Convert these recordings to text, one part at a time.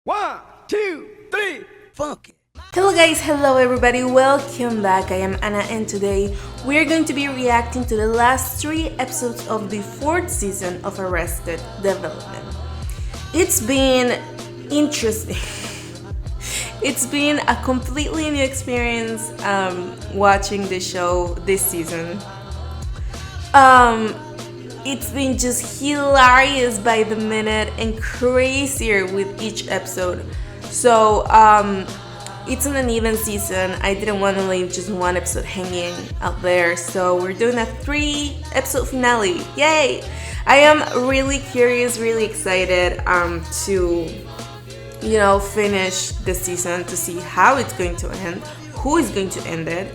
1, 2, 3, funk it. Hello guys, hello everybody, welcome back. I am Anna and today we are going to be reacting to the last 3 episodes of the 4th season of Arrested Development. It's been interesting. It's been a completely new experience watching the show this season. It's been just hilarious by the minute and crazier with each episode. So it's an uneven season. I didn't want to leave just one episode hanging out there, so we're doing a 3-episode finale. Yay! I am really curious, really excited to finish the season, to see how it's going to end, who is going to end it,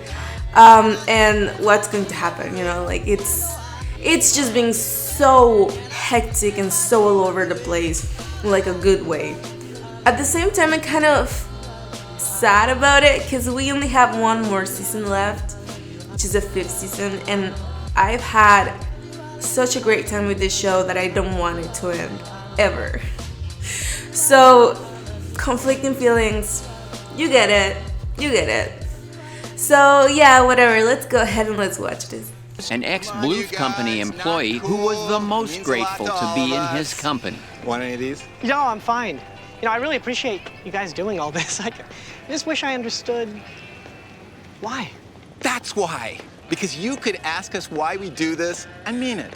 and what's going to happen. It's just being so hectic and so all over the place in like a good way. At the same time, I'm kind of sad about it because we only have one more season left, which is the 5th season, and I've had such a great time with this show that I don't want it to end ever. So conflicting feelings, you get it. So yeah, whatever, let's go ahead and let's watch this. An ex-Bluth company employee who was the most grateful to be in his company. Want any of these? No, I'm fine. I really appreciate you guys doing all this. I just wish I understood why. That's why. Because you could ask us why we do this and mean it.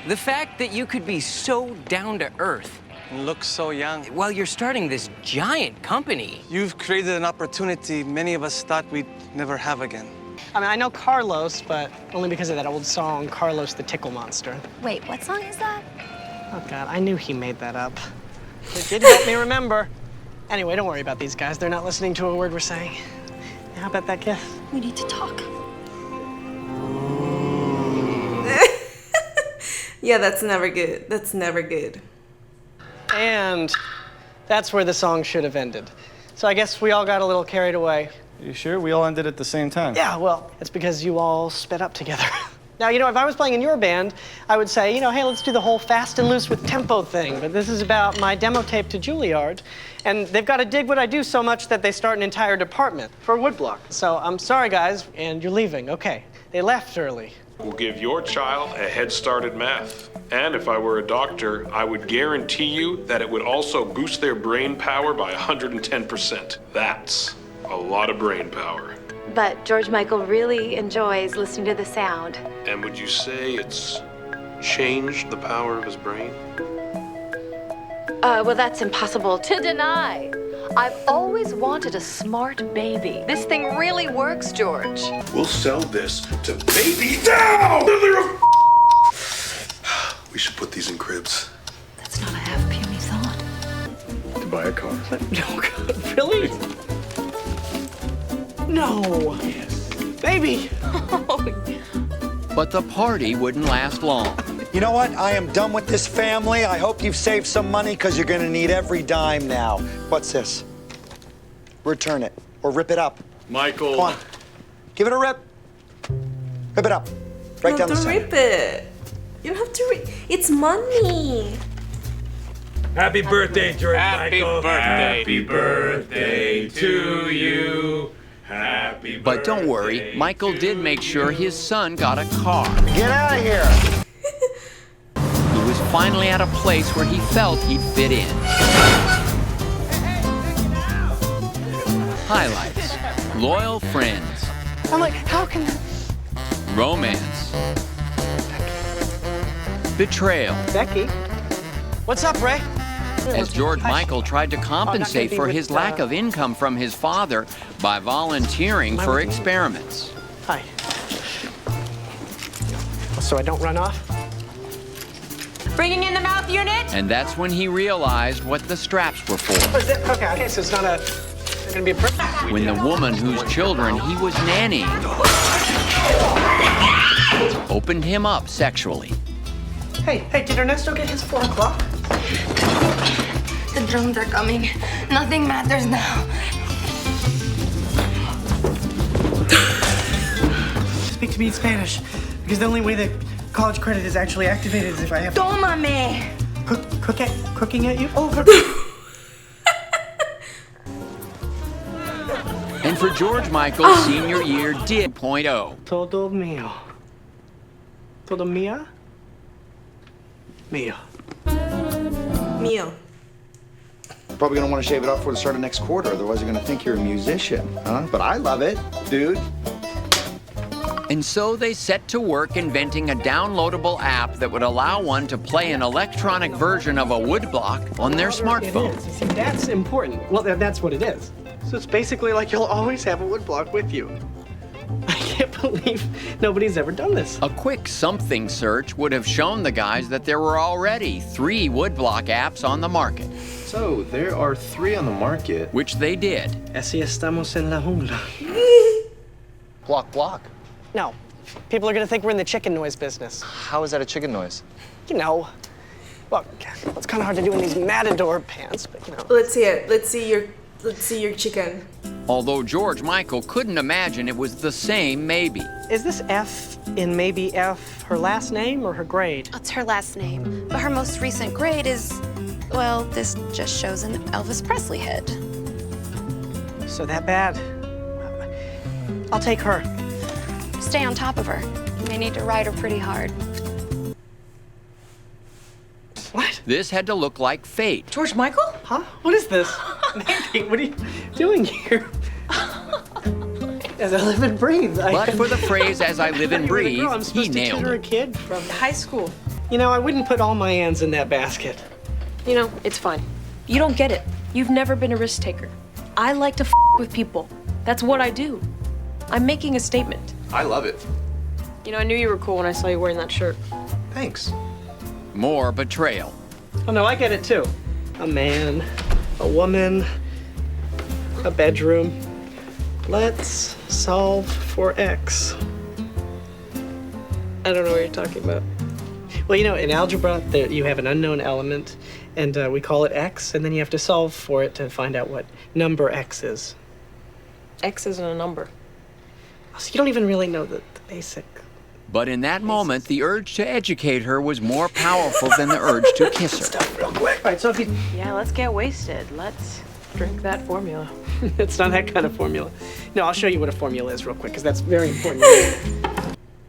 The fact that you could be so down to earth and look so young while you're starting this giant company. You've created an opportunity many of us thought we'd never have again. I mean, I know Carlos, but only because of that old song, Carlos the Tickle Monster. Wait, what song is that? Oh, God, I knew he made that up. It did help me remember. Anyway, don't worry about these guys. They're not listening to a word we're saying. How about that kiss? We need to talk. Yeah, that's never good. That's never good. And that's where the song should have ended. So I guess we all got a little carried away. You sure? We all ended at the same time. Yeah, well, it's because you all sped up together. Now, if I was playing in your band, I would say, hey, let's do the whole fast and loose with tempo thing. But this is about my demo tape to Juilliard. And they've got to dig what I do so much that they start an entire department for woodblock. So I'm sorry, guys, and you're leaving. Okay, they left early. We'll give your child a head start at math. And if I were a doctor, I would guarantee you that it would also boost their brain power by 110%. That's a lot of brain power. But George Michael really enjoys listening to the sound. And would you say it's changed the power of his brain? Well, that's impossible to deny. I've always wanted a smart baby. This thing really works, George. We'll sell this to Baby Down! We should put these in cribs. That's not a half puny thought. To buy a car. No, God, really? No. Yes. Baby. But the party wouldn't last long. You know what? I am done with this family. I hope you've saved some money because you're going to need every dime now. What's this? Return it or rip it up. Michael. Come on. Give it a rip. Rip it up. Right down the center. Rip it. You don't have to rip. It's money. Happy birthday, George Michael. Happy birthday to you. Happy birthday. But don't worry, Michael did make sure his son got a car. Get out of here. He was finally at a place where he felt he'd fit in. Highlights, loyal friends, I'm like, how can... romance, betrayal. Becky? What's up, Ray? As George Michael tried to compensate for his lack of income from his father by volunteering for experiments. Hi. So I don't run off? Bringing in the mouth unit? And that's when he realized what the straps were for. Oh, is it? Okay, so it's not gonna be a person. When the woman whose children he was nannying opened him up sexually. Hey, did Ernesto get his 4 o'clock? The drones are coming. Nothing matters now. Speak to me in Spanish, because the only way that college credit is actually activated is if I have... Tómame! Cooking at you? Oh, And for George Michael's senior year did .0. Todo mío. Todo mía? Mío. Mio. Probably gonna want to shave it off before the start of next quarter, otherwise they're gonna think you're a musician, huh? But I love it, dude. And so they set to work inventing a downloadable app that would allow one to play an electronic version of a woodblock on their smartphone. It is. See, that's important. Well, that's what it is. So it's basically like you'll always have a woodblock with you. I can't believe nobody's ever done this. A quick something search would have shown the guys that there were already 3 woodblock apps on the market. So, there are 3 on the market. Which they did. Así estamos en la jungla. Block. No. People are gonna think we're in the chicken noise business. How is that a chicken noise? You know. Well, it's kind of hard to do in these matador pants, but you know. Let's see it. Let's see your chicken. Although George Michael couldn't imagine it was the same maybe. Is this F in maybe F her last name or her grade? It's her last name, but her most recent grade is, well, this just shows an Elvis Presley hit. So that bad? I'll take her. Stay on top of her. You may need to ride her pretty hard. What? This had to look like fate. George Michael? Huh? What is this? Mandy, what are you doing here? As I live and breathe. But for the phrase "as I live and breathe," I'm he supposed to nailed tutor a it. kid from High school. You know, I wouldn't put all my hands in that basket. You know, it's fine. You don't get it. You've never been a risk taker. I like to with people. That's what I do. I'm making a statement. I love it. You know, I knew you were cool when I saw you wearing that shirt. Thanks. More betrayal. Oh no, I get it too. A man, a woman, a bedroom. Let's solve for X. I don't know what you're talking about. Well, you know, in algebra, you have an unknown element, and we call it X, and then you have to solve for it to find out what number X is. X isn't a number. So you don't even really know the basic. But in that moment, the urge to educate her was more powerful than the urge to kiss her. Stuff real quick. All right, so if you... Yeah, let's get wasted. Let's drink that formula. It's not that kind of formula. No, I'll show you what a formula is real quick, because that's very important.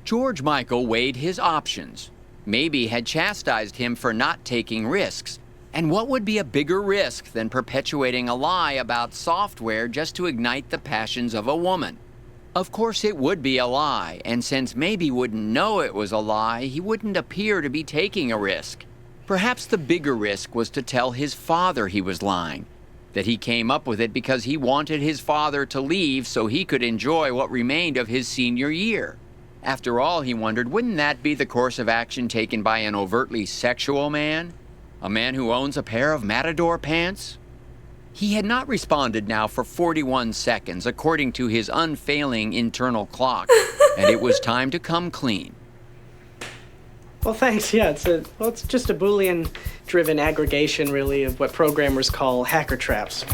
George Michael weighed his options. Maybe had chastised him for not taking risks. And what would be a bigger risk than perpetuating a lie about software just to ignite the passions of a woman? Of course it would be a lie, and since Maybe wouldn't know it was a lie, he wouldn't appear to be taking a risk. Perhaps the bigger risk was to tell his father he was lying, that he came up with it because he wanted his father to leave so he could enjoy what remained of his senior year. After all, he wondered, wouldn't that be the course of action taken by an overtly sexual man? A man who owns a pair of matador pants? He had not responded now for 41 seconds, according to his unfailing internal clock, and it was time to come clean. Well, thanks. Yeah, it's just a Boolean-driven aggregation, really, of what programmers call hacker traps.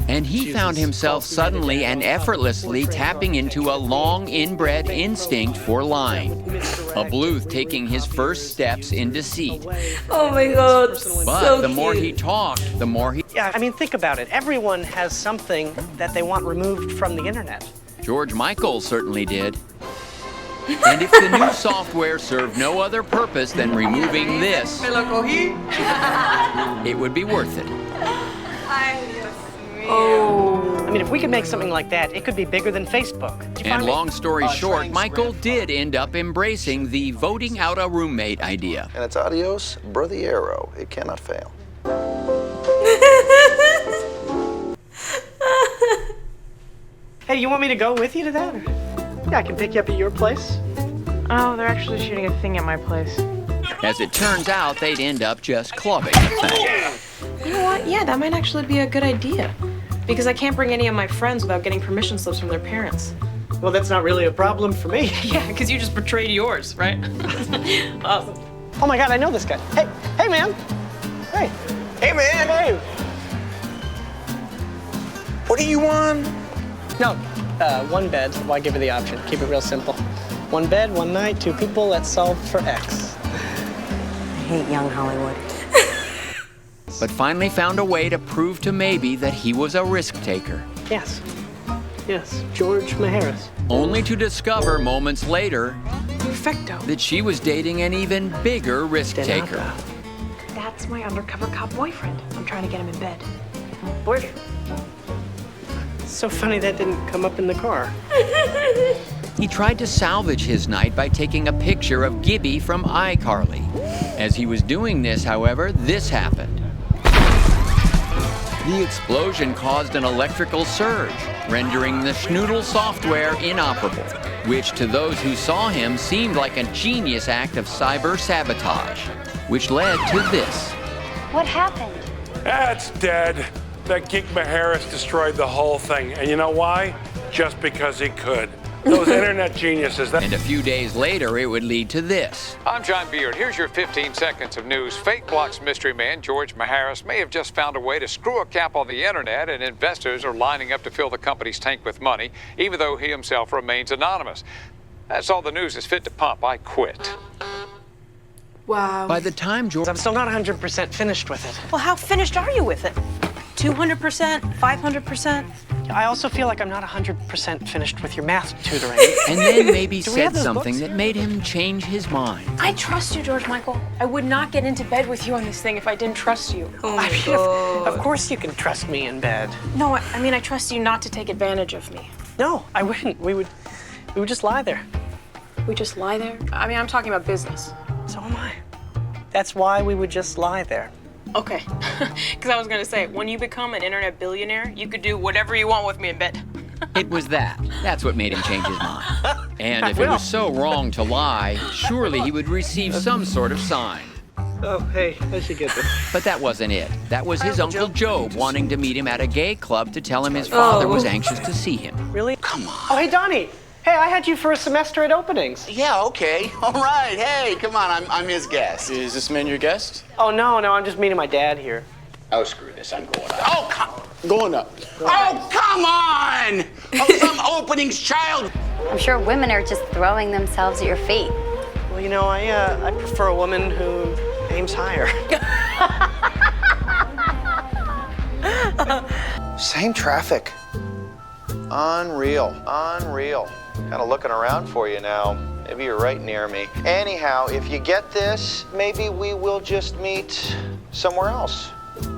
And he found himself suddenly and effortlessly tapping into a long inbred instinct for lying. A Bluth taking his first steps in deceit. Oh my god, But so the more cute. he talked, the more he... Yeah, I mean, think about it. Everyone has something that they want removed from the internet. George Michael certainly did. And if the new software served no other purpose than removing this, it would be worth it. Oh. I mean, if we could make something like that, it could be bigger than Facebook. And long story short, Michael did end up embracing the voting out a roommate idea. And it's adios, brothiero. It cannot fail. Hey, you want me to go with you to that? Or... Yeah, I can pick you up at your place. Oh, they're actually shooting a thing at my place. As it turns out, they'd end up just clubbing the thing. You know what? Yeah, that might actually be a good idea. Because I can't bring any of my friends without getting permission slips from their parents. Well, that's not really a problem for me. Yeah, because you just betrayed yours, right? Awesome. Oh my God, I know this guy. Hey, man. Hey. Hey, man. Hey. What do you want? No, one bed. Why give her the option? Keep it real simple. One bed, one night, 2 people. Let's solve for X. I hate young Hollywood. But finally found a way to prove to Maybe that he was a risk taker. Yes. Yes, George Maharis. Only to discover moments later Perfecto. that she was dating an even bigger risk taker. That's my undercover cop boyfriend. I'm trying to get him in bed. Boyfriend. So funny that didn't come up in the car. He tried to salvage his night by taking a picture of Gibby from iCarly. As he was doing this, however, this happened. The explosion caused an electrical surge, rendering the Schnoodle software inoperable, which to those who saw him seemed like a genius act of cyber sabotage, which led to this. What happened? That's dead. That geek Maharis destroyed the whole thing. And you know why? Just because he could. Those internet geniuses. And a few days later, it would lead to this. I'm John Beard. Here's your 15 seconds of news. Fake Block's mystery man, George Maharis, may have just found a way to screw a cap on the internet, and investors are lining up to fill the company's tank with money, even though he himself remains anonymous. That's all the news is fit to pump. I quit. Wow. By the time George... I'm still not 100% finished with it. Well, how finished are you with it? 200%? 500%? I also feel like I'm not 100% finished with your math tutoring. And then maybe Do we have said those something books? that made him change his mind. I trust you, George Michael. I would not get into bed with you on this thing if I didn't trust you. Oh my I mean, God. of course you can trust me in bed. No, I mean, I trust you not to take advantage of me. No, I wouldn't. We would just lie there. We just lie there? I mean, I'm talking about business. So am I. That's why we would just lie there. Okay. Because I was going to say, when you become an internet billionaire, you could do whatever you want with me in bed. It was that. That's what made him change his mind. And if it Well. was so wrong to lie, surely he would receive some sort of sign. Oh, hey, I should get this. But that wasn't it. That was his Uncle Job wanting to meet him at a gay club to tell him his father was anxious to see him. Really? Come on. Oh, hey, Donnie. Hey, I had you for a semester at openings. Yeah, okay. All right. Hey, come on. I'm his guest. Is this man your guest? Oh, no, I'm just meeting my dad here. Oh, screw this. I'm going up. Oh, going up. Oh, come on! Oh, some openings child. I'm sure women are just throwing themselves at your feet. Well, you know, I prefer a woman who aims higher. Same traffic. Unreal. Kind of looking around for you now. Maybe you're right near me. Anyhow, if you get this, maybe we will just meet somewhere else.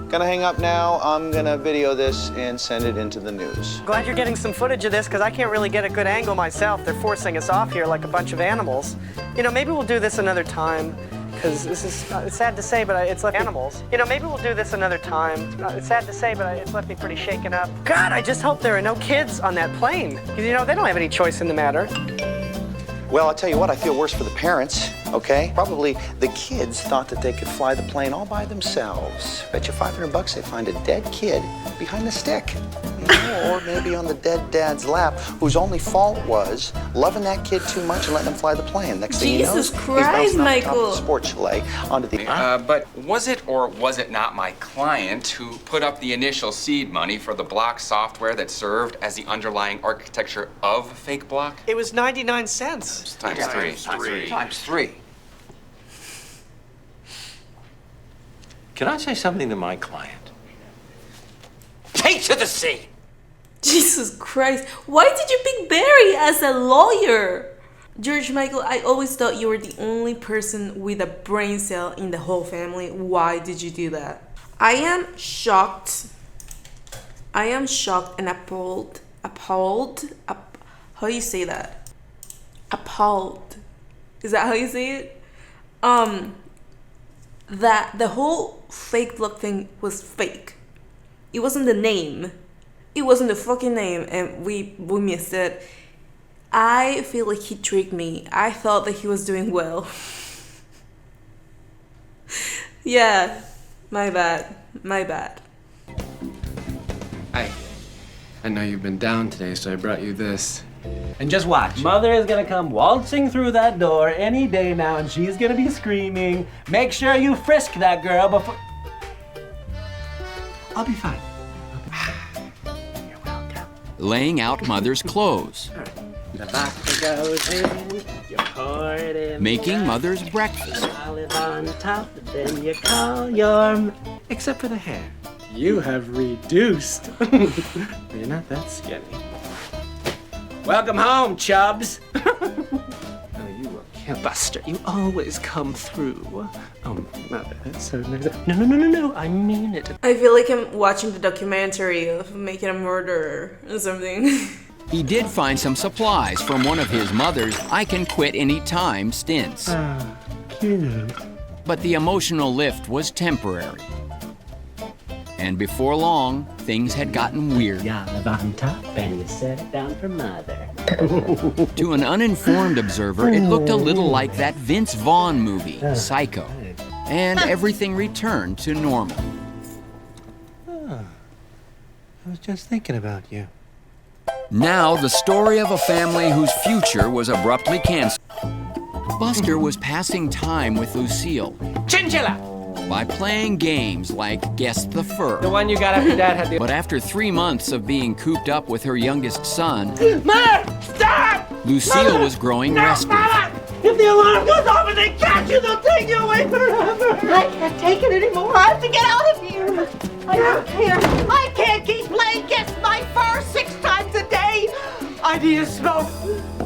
Gonna hang up now. I'm gonna video this and send it into the news. Glad you're getting some footage of this, because I can't really get a good angle myself. They're forcing us off here like a bunch of animals. You know, maybe we'll do this another time, because this is, it's sad to say, but it's left animals. You know, maybe we'll do this another time. It's sad to say, but it's left me pretty shaken up. God, I just hope there are no kids on that plane. Because, you know, they don't have any choice in the matter. Well, I'll tell you what, I feel worse for the parents, okay? Probably the kids thought that they could fly the plane all by themselves. Bet you $500 they find a dead kid behind the stick. You know, or maybe on the dead dad's lap, whose only fault was loving that kid too much and letting him fly the plane. Next thing Jesus he knows, Christ, he's bouncing off the top Michael. of the sports chalet onto the... But was it or was it not my client who put up the initial seed money for the block software that served as the underlying architecture of Fake Block? It was 99 cents. Times three. Times three. Can I say something to my client? Take to the sea. Jesus Christ. Why did you pick Barry as a lawyer? George Michael, I always thought you were the only person with a brain cell in the whole family. Why did you do that? I am shocked and appalled. How do you say that? Appalled. Is that how you say it? That the whole fake block thing was fake. It wasn't the name. It wasn't the fucking name, and we missed it. I feel like he tricked me. I thought that he was doing well. Yeah, my bad. Hi. I know you've been down today, so I brought you this. And just watch. Mother is gonna come waltzing through that door any day now, and she's gonna be screaming, "Make sure you frisk that girl before..." I'll be fine. Laying out Mother's clothes. The vodka goes in, you pour it in. Making Mother's breakfast. Olive on top, then you call your... Except for the hair. You have reduced. You're not that skinny. Welcome home, Chubbs. Buster, you always come through. Oh, my bad. So, no. I mean it. I feel like I'm watching the documentary of Making a Murderer or something. He did find some supplies from one of his mother's I can quit anytime stints. Cute. But the emotional lift was temporary. And before long, things had gotten weird. Yeah, on top, and you set it down for mother. To an uninformed observer, it looked a little like that Vince Vaughn movie, Psycho. And everything returned to normal. I was just thinking about you. Now, the story of a family whose future was abruptly canceled. Buster was passing time with Lucille. Chinchilla! By playing games like Guess the Fur. The one you got after Dad had the... But after 3 months of being cooped up with her youngest son, Mother! Stop! Lucille Mother! was growing No, restive. Mother! If the alarm goes off and they catch you, they'll take you away forever! I can't take it anymore. I have to get out of here. I don't care. I can't keep playing Guess My Fur 6 times a day. Idea smoke.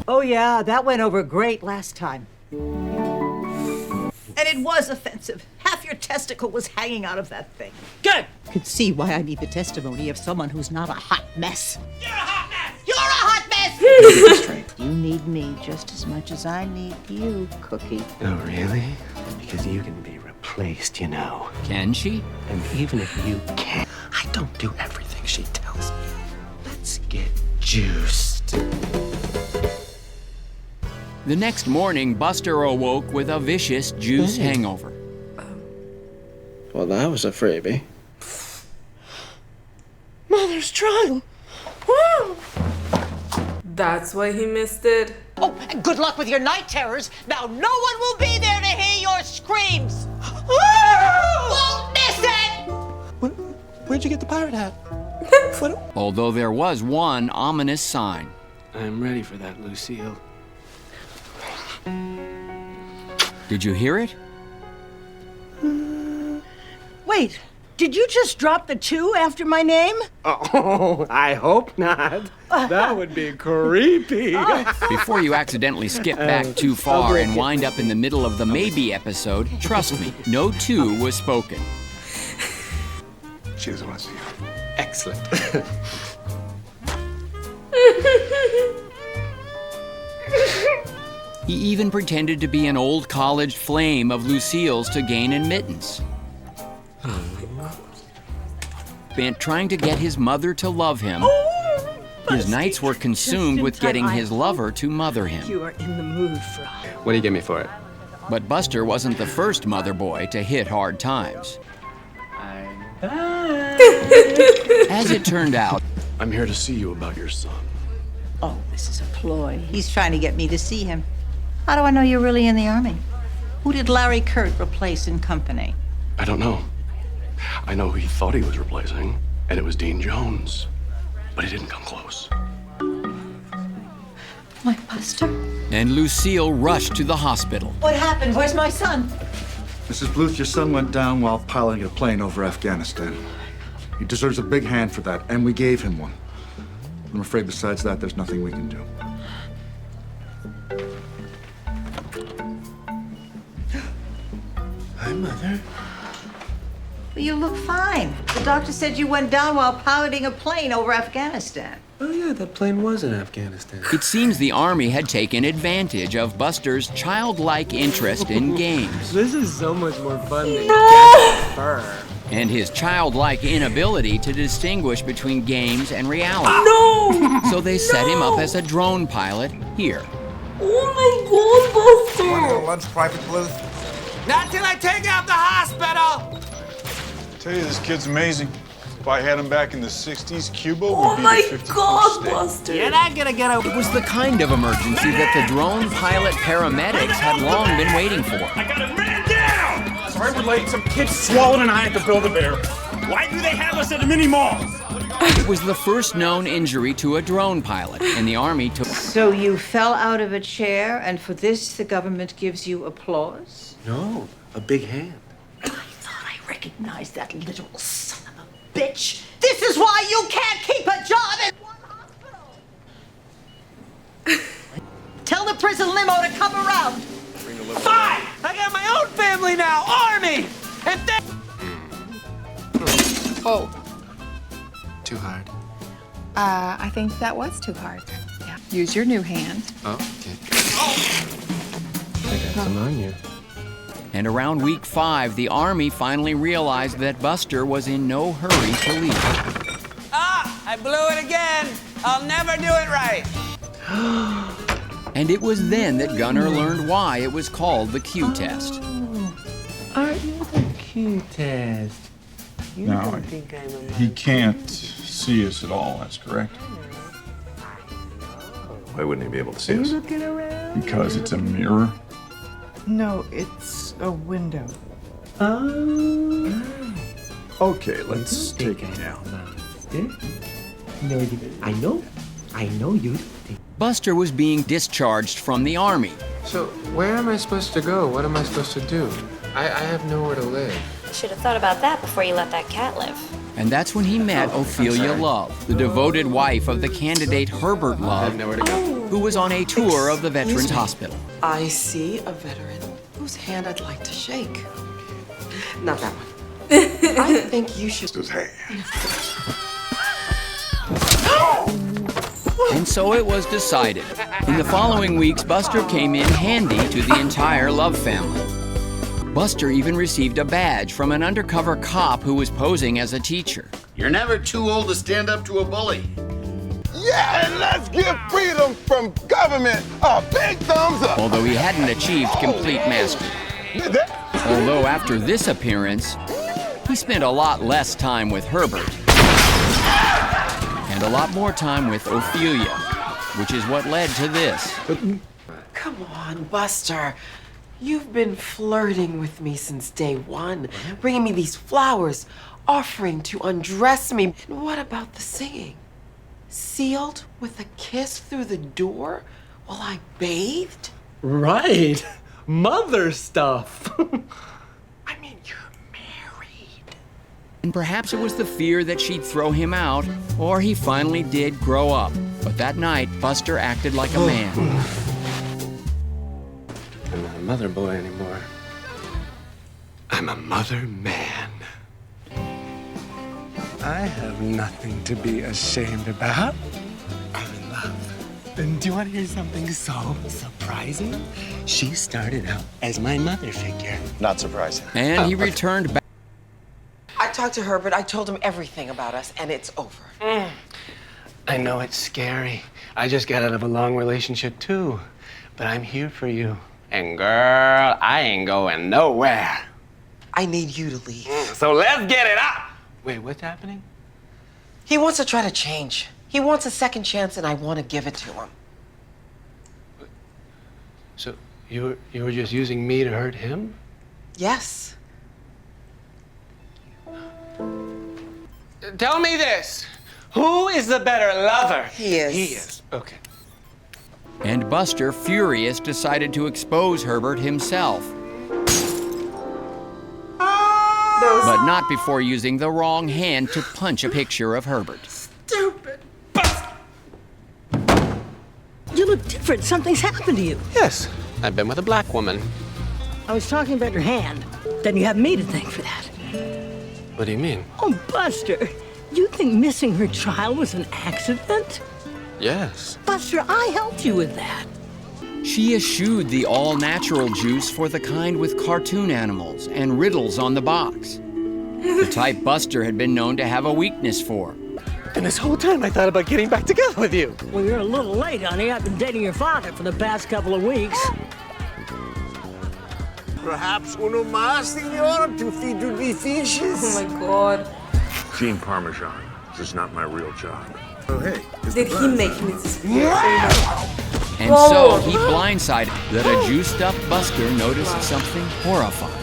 Oh, yeah, that went over great last time. And it was offensive. Half your testicle was hanging out of that thing. Good! Could see why I need the testimony of someone who's not a hot mess. You're a hot mess! You're a hot mess! You need me just as much as I need you, Cookie. Oh, really? Because you can be replaced, you know. Can she? And even if you can't, I don't do everything she tells me. Let's get juiced. The next morning, Buster awoke with a vicious juice hangover. Well, that was a freebie. Mother's trial. That's why he missed it. Oh, and good luck with your night terrors. Now no one will be there to hear your screams. Won't miss it! Where'd you get the pirate hat? Although there was one ominous sign. I'm ready for that, Lucille. Did you hear it? Wait, did you just drop the 2 after my name? Oh, I hope not. That would be creepy. Before you accidentally skip back too far and wind up in the middle of the maybe episode, trust me, no 2 was spoken. She doesn't want to see you. Excellent. He even pretended to be an old college flame of Lucille's to gain admittance. Spent trying to get his mother to love him. His nights were consumed with getting his lover to mother him. You are in the mood for... What do you give me for it? But Buster wasn't the first mother boy to hit hard times. As it turned out, I'm here to see you about your son. Oh, this is a ploy. He's trying to get me to see him. How do I know you're really in the Army? Who did Larry Kurt replace in company? I don't know. I know who he thought he was replacing, and it was Dean Jones. But he didn't come close. My Buster? and Lucille rushed to the hospital. What happened? Where's my son? Mrs. Bluth, your son went down while piloting a plane over Afghanistan. He deserves a big hand for that, and we gave him one. I'm afraid besides that, there's nothing we can do. Hi, Mother. Well, you look fine. The doctor said you went down while piloting a plane over Afghanistan. Oh, yeah, that plane was in Afghanistan. It seems the Army had taken advantage of Buster's childlike interest in games. This is so much more fun than Guess Fur. And his childlike inability to distinguish between games and reality. No! So they set him up as a drone pilot here. Oh my God, Buster! Want a little lunch, Private Bluth? Not till I take out the hospital! I tell you, this kid's amazing. If I had him back in the 60s, Cuba would Oh be my the 50th God, state. Buster! You're not gonna get a... It was the kind of emergency that the drone pilot paramedics had long been waiting for. I got a man down! Sorry we're late. Some kid swallowed an eye at the Build-A-Bear. Why do they have us at a mini mall? It was the first known injury to a drone pilot, and the Army took... So you fell out of a chair, and for this the government gives you applause? No, a big hand. I thought I recognized that literal son of a bitch. This is why you can't keep a job in one hospital. prison limo to come around. Fine! I got my own family now, Army! And then... Oh. Too hard. I think that was too hard. Yeah. Use your new hand. Oh, okay. I got some on you. And around week 5, the Army finally realized that Buster was in no hurry to leave. Ah! I blew it again! I'll never do it right! And it was then that Gunnar learned why it was called the Q test. Aren't you the Q test? You No, don't think I'm a he can't see us at all, that's correct. Why wouldn't he be able to see Are us? you looking around? Because it's a mirror. No, it's a window. Oh. Okay, let's take it down. No, you didn't. I know you. Buster was being discharged from the Army. So, where am I supposed to go? What am I supposed to do? I have nowhere to live. Should have thought about that before you let that cat live. And that's when he met Ophelia Love, the devoted wife of the candidate Herbert Love, who was on a tour of the Veterans Hospital. I see a veteran whose hand I'd like to shake. Not that one. I think you should. His hand. And so it was decided. In the following weeks, Buster came in handy to the entire Love family. Buster even received a badge from an undercover cop who was posing as a teacher. You're never too old to stand up to a bully. Yeah, and let's give freedom from government a big thumbs up. Although he hadn't achieved complete mastery. Although after this appearance, he spent a lot less time with Herbert and a lot more time with Ophelia, which is what led to this. Come on, Buster. You've been flirting with me since day one, bringing me these flowers, offering to undress me. And what about the singing? Sealed with a kiss through the door while I bathed? Right. Mother stuff. And perhaps it was the fear that she'd throw him out, or he finally did grow up. But that night, Buster acted like a man. I'm not a mother boy anymore. I'm a mother man. I have nothing to be ashamed about. I'm in love. And do you want to hear something so surprising? She started out as my mother figure. Not surprising. And he returned back. I talked to Herbert. I told him everything about us, and it's over. I know it's scary. I just got out of a long relationship too. But I'm here for you. And girl, I ain't going nowhere. I need you to leave. So let's get it up! Wait, what's happening? He wants to try to change. He wants a second chance, and I want to give it to him. So you were just using me to hurt him? Yes. Tell me this. Who is the better lover? He is. He is. Okay. And Buster, furious, decided to expose Herbert himself. But not before using the wrong hand to punch a picture of Herbert. Stupid. You look different. Something's happened to you. Yes, I've been with a black woman. I was talking about your hand. Then you have me to thank for that. What do you mean? Oh, Buster, you think missing her child was an accident? Yes. Buster, I helped you with that. She eschewed the all-natural juice for the kind with cartoon animals and riddles on the box. The type Buster had been known to have a weakness for. And this whole time I thought about getting back together with you. Well, you're a little late, honey. I've been dating your father for the past couple of weeks. Perhaps uno más, senor, to feed you the fishes. Oh my God. Gene Parmesan. This is not my real job. Oh, hey. Did he make me disappear? And so he blindsided that a juiced-up Buster noticed something horrifying.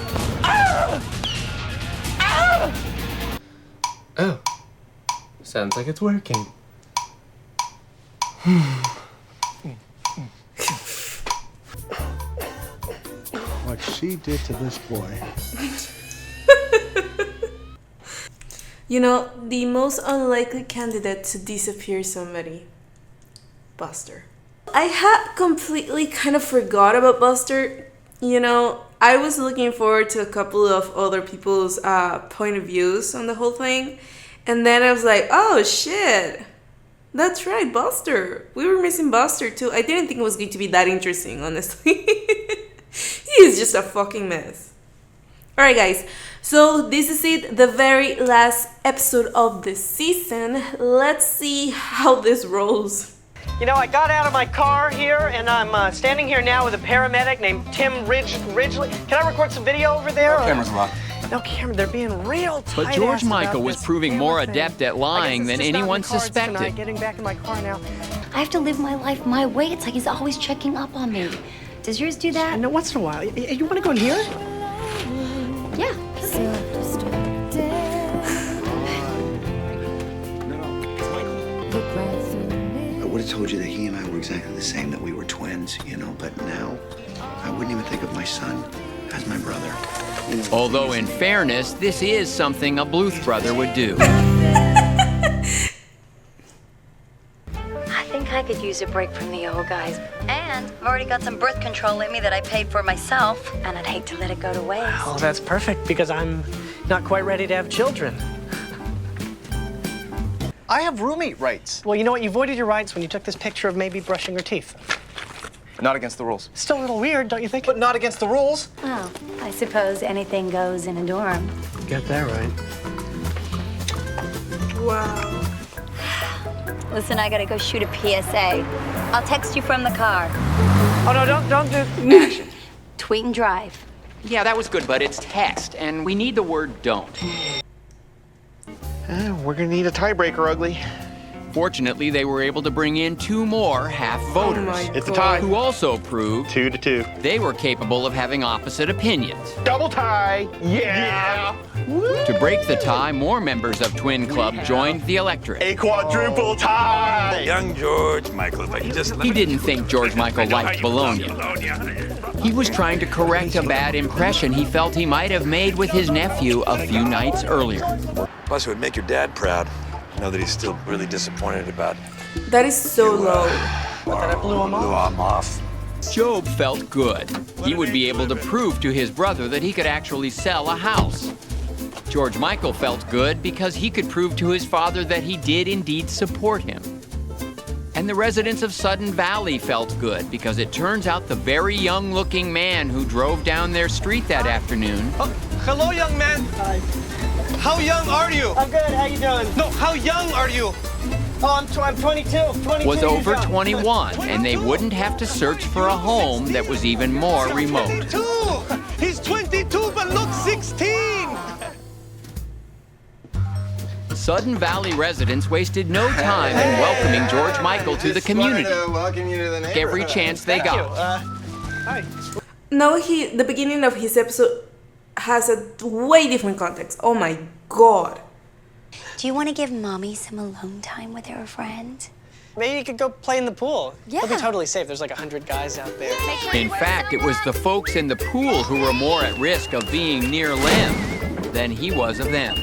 Oh. Sounds like it's working. What she did to this boy. You know, the most unlikely candidate to disappear somebody. Buster. I had completely kind of forgot about Buster. You know, I was looking forward to a couple of other people's point of views on the whole thing. And then I was like, oh shit, that's right, Buster. We were missing Buster too. I didn't think it was going to be that interesting, honestly. He is just a fucking mess. Alright guys, so this is it, the very last episode of the season. Let's see how this rolls. You know, I got out of my car here, and I'm standing here now with a paramedic named Tim Ridgely. Can I record some video over there? No cameras locked. No camera, they're being real tight. But George Michael was proving more adept at lying than anyone suspected. Getting back in my car now. I have to live my life my way. It's like he's always checking up on me. Does yours do that? No, once in a while. You want to go in here? Yeah. I would have told you that he and I were exactly the same, that we were twins, you know, but now I wouldn't even think of my son as my brother. You know, Although, in fairness, this is something a Bluth brother would do. I think I could use a break from the old guys. And I've already got some birth control in me that I paid for myself, and I'd hate to let it go to waste. Oh, that's perfect, because I'm not quite ready to have children. I have roommate rights. Well, you know what? You voided your rights when you took this picture of maybe brushing her teeth. Not against the rules. Still a little weird, don't you think? But not against the rules. Well, I suppose anything goes in a dorm. Got that right. Wow. Listen, I gotta go shoot a PSA. I'll text you from the car. Oh, no, don't do action. Tweet and drive. Yeah, that was good, but it's text, and we need the word don't. We're gonna need a tiebreaker, Ugly. Fortunately, they were able to bring in 2 more half voters. It's a tie. Who also proved 2-2. they were capable of having opposite opinions. Double tie. Yeah. To break the tie, more members of Twin Club joined the electorate. A quadruple tie. Young George Michael, if I could just... He didn't think George Michael liked bologna. He was trying to correct a bad impression he felt he might have made with his nephew a few nights earlier. Plus, it would make your dad proud. Know that he's still really disappointed about That is so low. That I blew him off. Job felt good. He would be able to prove to his brother that he could actually sell a house. George Michael felt good because he could prove to his father that he did indeed support him. And the residents of Sudden Valley felt good because it turns out the very young-looking man who drove down their street that afternoon... Oh, hello, young man. Hi. How young are you? I'm good. How you doing? No, how young are you? Oh, I'm 22. 22 was over years young. 21, and they wouldn't have to search for a home that was even more remote. 22! He's 22 but looks 16! Sudden Valley residents wasted no time in welcoming George Michael to the community. Every chance they got. Hi. No, the beginning of his episode has a way different context. Oh my god. Do you want to give Mommy some alone time with her friend? Maybe you could go play in the pool. Yeah. It'll be totally safe. There's like 100 guys out there. In fact, it was the folks in the pool who were more at risk of being near Lem than he was of them.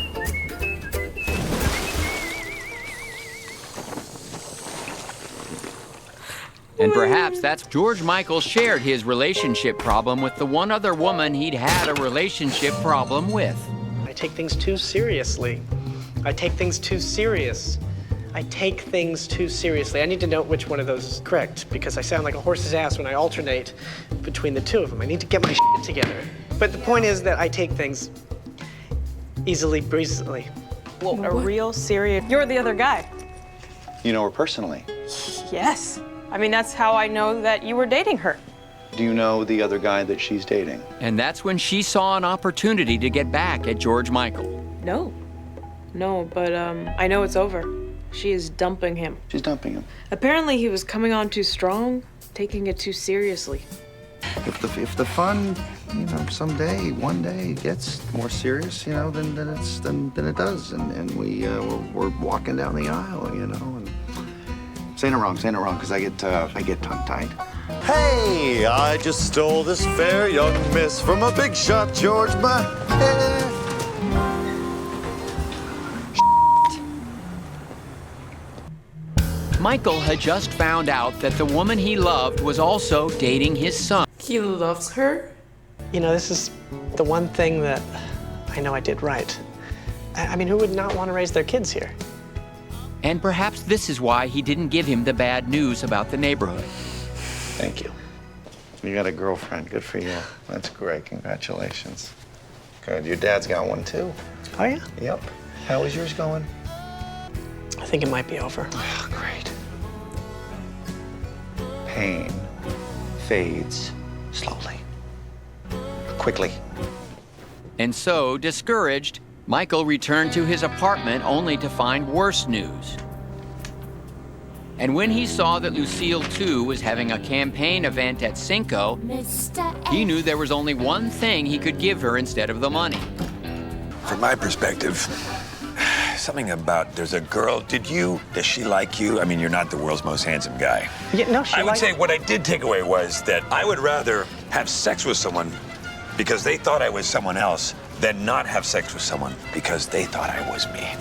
And perhaps that's George Michael shared his relationship problem with the one other woman he'd had a relationship problem with. I take things too seriously. I take things too serious. I take things too seriously. I need to know which one of those is correct because I sound like a horse's ass when I alternate between the two of them. I need to get my shit together. But the point is that I take things easily, breezily. Well, a real serious... You're the other guy. You know her personally. Yes. I mean, that's how I know that you were dating her. Do you know the other guy that she's dating? And that's when she saw an opportunity to get back at George Michael. No. No, but I know it's over. She is dumping him. She's dumping him. Apparently he was coming on too strong, taking it too seriously. If the fun, you know, someday, one day gets more serious, you know, then it does, and we're walking down the aisle, you know, and saying it wrong, because I get tongue-tied. Hey, I just stole this fair young miss from a big shot, George Michael. Michael had just found out that the woman he loved was also dating his son. He loves her? You know, this is the one thing that I know I did right. I mean, who would not want to raise their kids here? And perhaps this is why he didn't give him the bad news about the neighborhood. Thank you. You got a girlfriend. Good for you. That's great. Congratulations. Good. Your dad's got one, too. Oh, yeah? Yep. How is yours going? I think it might be over. Oh, great. Pain fades slowly. Quickly. And so, discouraged, Michael returned to his apartment only to find worse news. And when he saw that Lucille, too, was having a campaign event at Cinco, he knew there was only one thing he could give her instead of the money. From my perspective, something about there's a girl. Does she like you? I mean, you're not the world's most handsome guy. Yeah, no, she I would say what I did take away was that I would rather have sex with someone because they thought I was someone else than not have sex with someone because they thought I was me.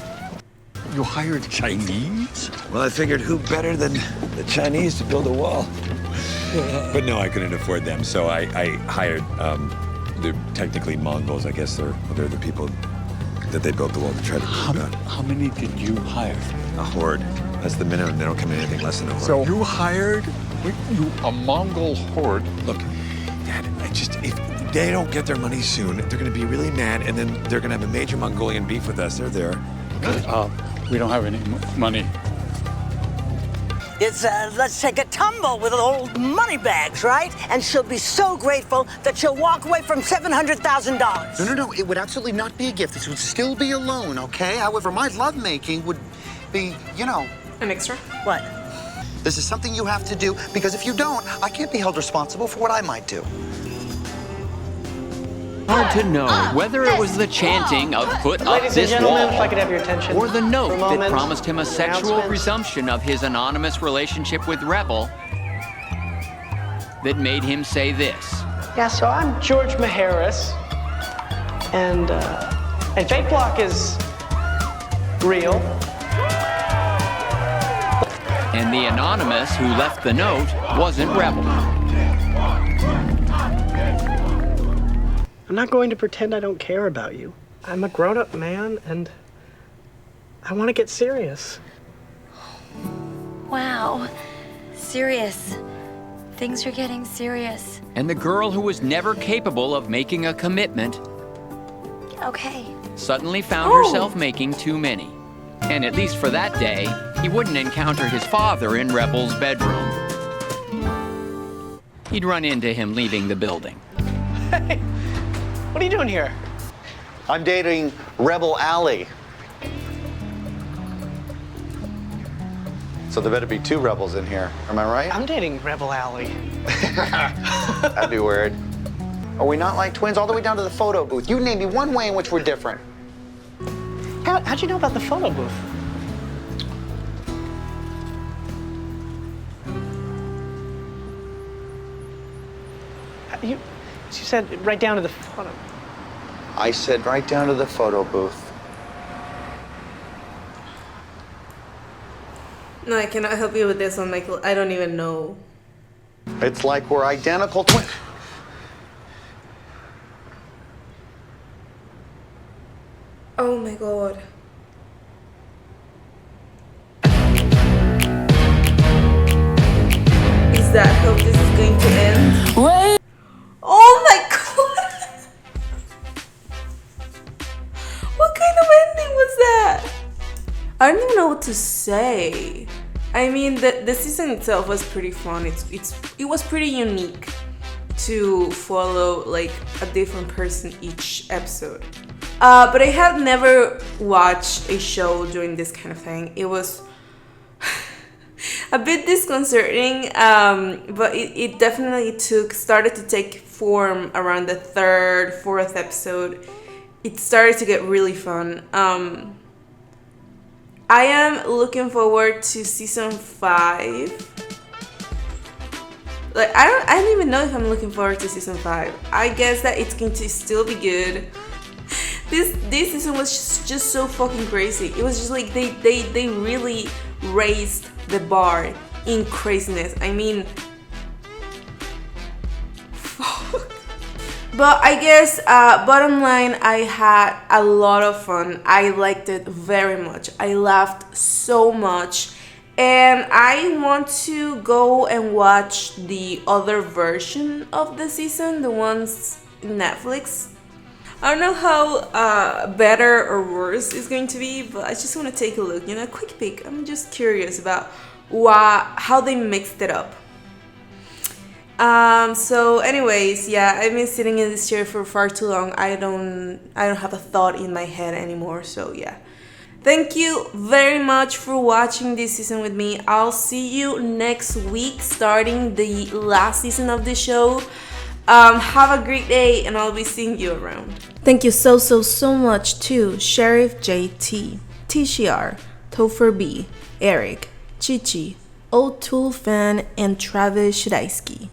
You hired Chinese? Well, I figured who better than the Chinese to build a wall? But no, I couldn't afford them, so I hired, they're technically Mongols, I guess they're the people that they built the wall to try to build. How many did you hire? A horde. That's the minimum. They don't come in anything less than a horde. So you hired a Mongol horde? Look, Dad, if they don't get their money soon, they're going to be really mad, and then they're going to have a major Mongolian beef with us. They're there. We don't have any money. It's, let's take a tumble with old money bags, right? And she'll be so grateful that she'll walk away from $700,000. No. It would absolutely not be a gift. This would still be a loan, okay? However, my lovemaking would be, you know... An extra? What? This is something you have to do, because if you don't, I can't be held responsible for what I might do. Hard to know whether it was the chanting of "put up Ladies and this gentlemen, wall" if I could have your attention or the note for a that moment. promised him a sexual Announcements. resumption of his anonymous relationship with Rebel that made him say this. Yeah, so I'm George Maharis, and Fake Block is real. And the anonymous who left the note wasn't Rebel. I'm not going to pretend I don't care about you. I'm a grown-up man, and I want to get serious. Wow. Serious. Things are getting serious. And the girl who was never capable of making a commitment Okay. suddenly found herself making too many. And at least for that day, he wouldn't encounter his father in Rebel's bedroom. He'd run into him leaving the building. Hey, what are you doing here? I'm dating Rebel Alley. So there better be two rebels in here. Am I right? I'm dating Rebel Alley. That'd be weird. Are we not like twins all the way down to the photo booth? You name me one way in which we're different. How'd you know about the photo booth? You said right down to the photo. I said right down to the photo booth. No, I cannot help you with this one, Michael. I don't even know. It's like we're identical twins. Oh my god. Is that how this is going to end? Wait! Oh my god! What kind of ending was that? I don't even know what to say. I mean, the season itself was pretty fun. It was pretty unique to follow like a different person each episode. But I had never watched a show doing this kind of thing. It was a bit disconcerting, but it definitely started to take form around the third, fourth episode. It started to get really fun. I am looking forward to season 5. Like I don't even know if I'm looking forward to season 5. I guess that it's going to still be good. This season was just so fucking crazy. It was just like they really raised the bar in craziness. I mean, but I guess bottom line, I had a lot of fun. I liked it very much. I laughed so much, and I want to go and watch the other version of the season, the ones in Netflix. I don't know how better or worse it's going to be, but I just want to take a look, a quick peek. I'm just curious about how they mixed it up. So anyways, yeah, I've been sitting in this chair for far too long. I don't have a thought in my head anymore, so yeah. Thank you very much for watching this season with me. I'll see you next week starting the last season of the show. Have a great day, and I'll be seeing you around. Thank you so much to Sheriff JT, TCR, Topher B, Eric, Chichi, Old Tool Fan, and Travis Shadaisky.